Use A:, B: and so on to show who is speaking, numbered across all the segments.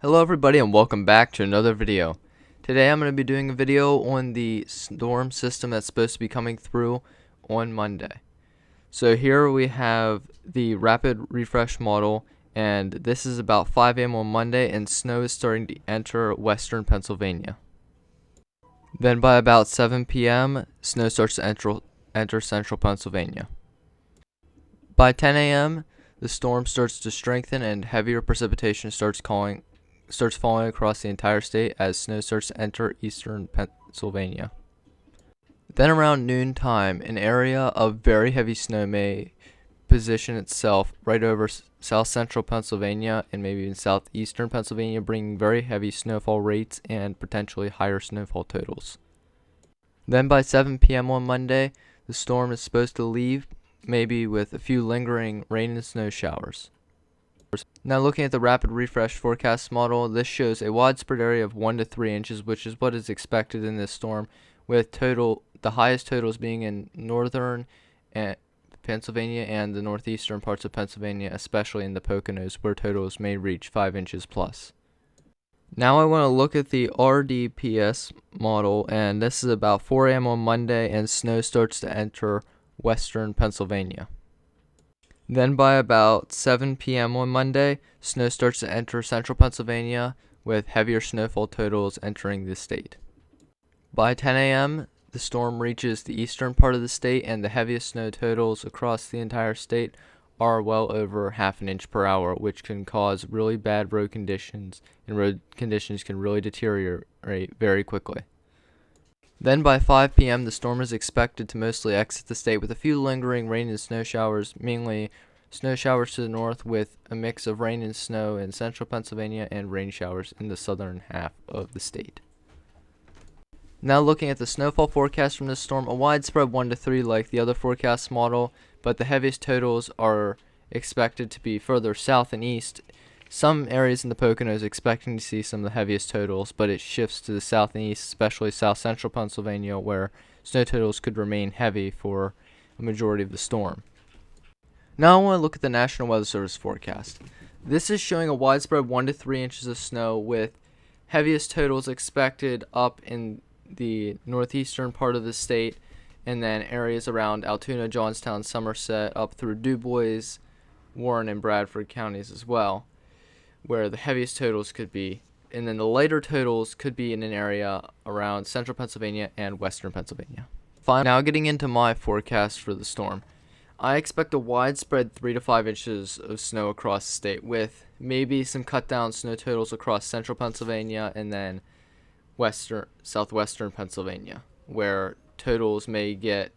A: Hello everybody and welcome back to another video. Today I'm going to be doing a video on the storm system that's supposed to be coming through on Monday. So here we have the rapid refresh model, and this is about 5 a.m. on Monday, and snow is starting to enter western Pennsylvania. Then by about 7 p.m. snow starts to enter central Pennsylvania. By 10 a.m. the storm starts to strengthen and heavier precipitation starts falling across the entire state as snow starts to enter eastern Pennsylvania. Then around noontime, an area of very heavy snow may position itself right over south central Pennsylvania and maybe even southeastern Pennsylvania, bringing very heavy snowfall rates and potentially higher snowfall totals. Then by 7 p.m. on Monday, the storm is supposed to leave, maybe with a few lingering rain and snow showers. Now looking at the rapid refresh forecast model, this shows a widespread area of 1 to 3 inches, which is what is expected in this storm, with the highest totals being in northern Pennsylvania and the northeastern parts of Pennsylvania, especially in the Poconos, where totals may reach 5 inches plus. Now I want to look at the RDPS model, and this is about 4 a.m. on Monday, and snow starts to enter western Pennsylvania. Then by about 7 p.m. on Monday, snow starts to enter central Pennsylvania, with heavier snowfall totals entering the state. By 10 a.m., the storm reaches the eastern part of the state, and the heaviest snow totals across the entire state are well over half an inch per hour, which can cause really bad road conditions, and road conditions can really deteriorate very quickly. Then by 5 p.m. the storm is expected to mostly exit the state with a few lingering rain and snow showers, mainly snow showers to the north with a mix of rain and snow in central Pennsylvania and rain showers in the southern half of the state. Now looking at the snowfall forecast from this storm, a widespread 1 to 3 like the other forecast model, but the heaviest totals are expected to be further south and east. Some areas in the Poconos expecting to see some of the heaviest totals, but it shifts to the south and east, especially south central Pennsylvania, where snow totals could remain heavy for a majority of the storm. Now I want to look at the National Weather Service forecast. This is showing a widespread 1 to 3 inches of snow, with heaviest totals expected up in the northeastern part of the state, and then areas around Altoona, Johnstown, Somerset, up through DuBois, Warren, and Bradford counties as well, where the heaviest totals could be, and then the lighter totals could be in an area around central Pennsylvania and western Pennsylvania. Now getting into my forecast for the storm, I expect a widespread 3 to 5 inches of snow across the state, with maybe some cut down snow totals across central Pennsylvania and then southwestern Pennsylvania, where totals may get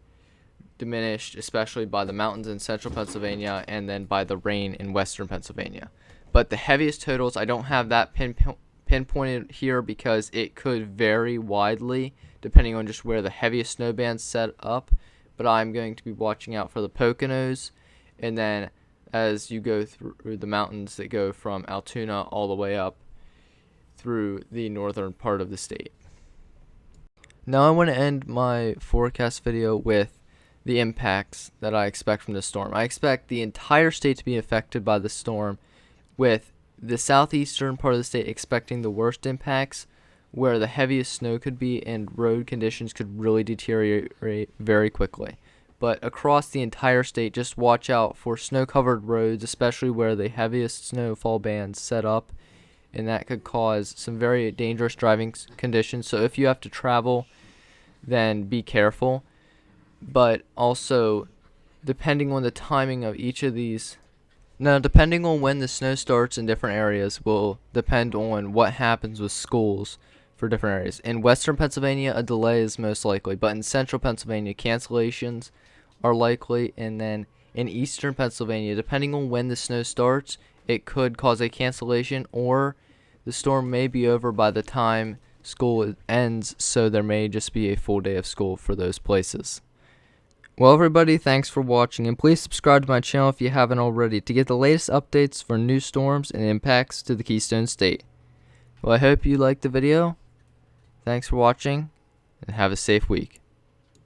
A: diminished, especially by the mountains in central Pennsylvania and then by the rain in western Pennsylvania. But the heaviest totals, I don't have that pinpointed here because it could vary widely depending on just where the heaviest snow band's set up. But I'm going to be watching out for the Poconos, and then as you go through the mountains that go from Altoona all the way up through the northern part of the state. Now I want to end my forecast video with the impacts that I expect from the storm. I expect the entire state to be affected by the storm, with the southeastern part of the state expecting the worst impacts, where the heaviest snow could be and road conditions could really deteriorate very quickly. But across the entire state, just watch out for snow-covered roads, especially where the heaviest snowfall bands set up, and that could cause some very dangerous driving conditions. So if you have to travel, then be careful. But also, depending on the timing of each of these, depending on when the snow starts in different areas will depend on what happens with schools for different areas. In western Pennsylvania, a delay is most likely, but in central Pennsylvania, cancellations are likely, and then in eastern Pennsylvania, depending on when the snow starts, it could cause a cancellation, or the storm may be over by the time school ends, so there may just be a full day of school for those places. Well, everybody, thanks for watching, and please subscribe to my channel if you haven't already to get the latest updates for new storms and impacts to the Keystone State. Well, I hope you liked the video. Thanks for watching, and have a safe week.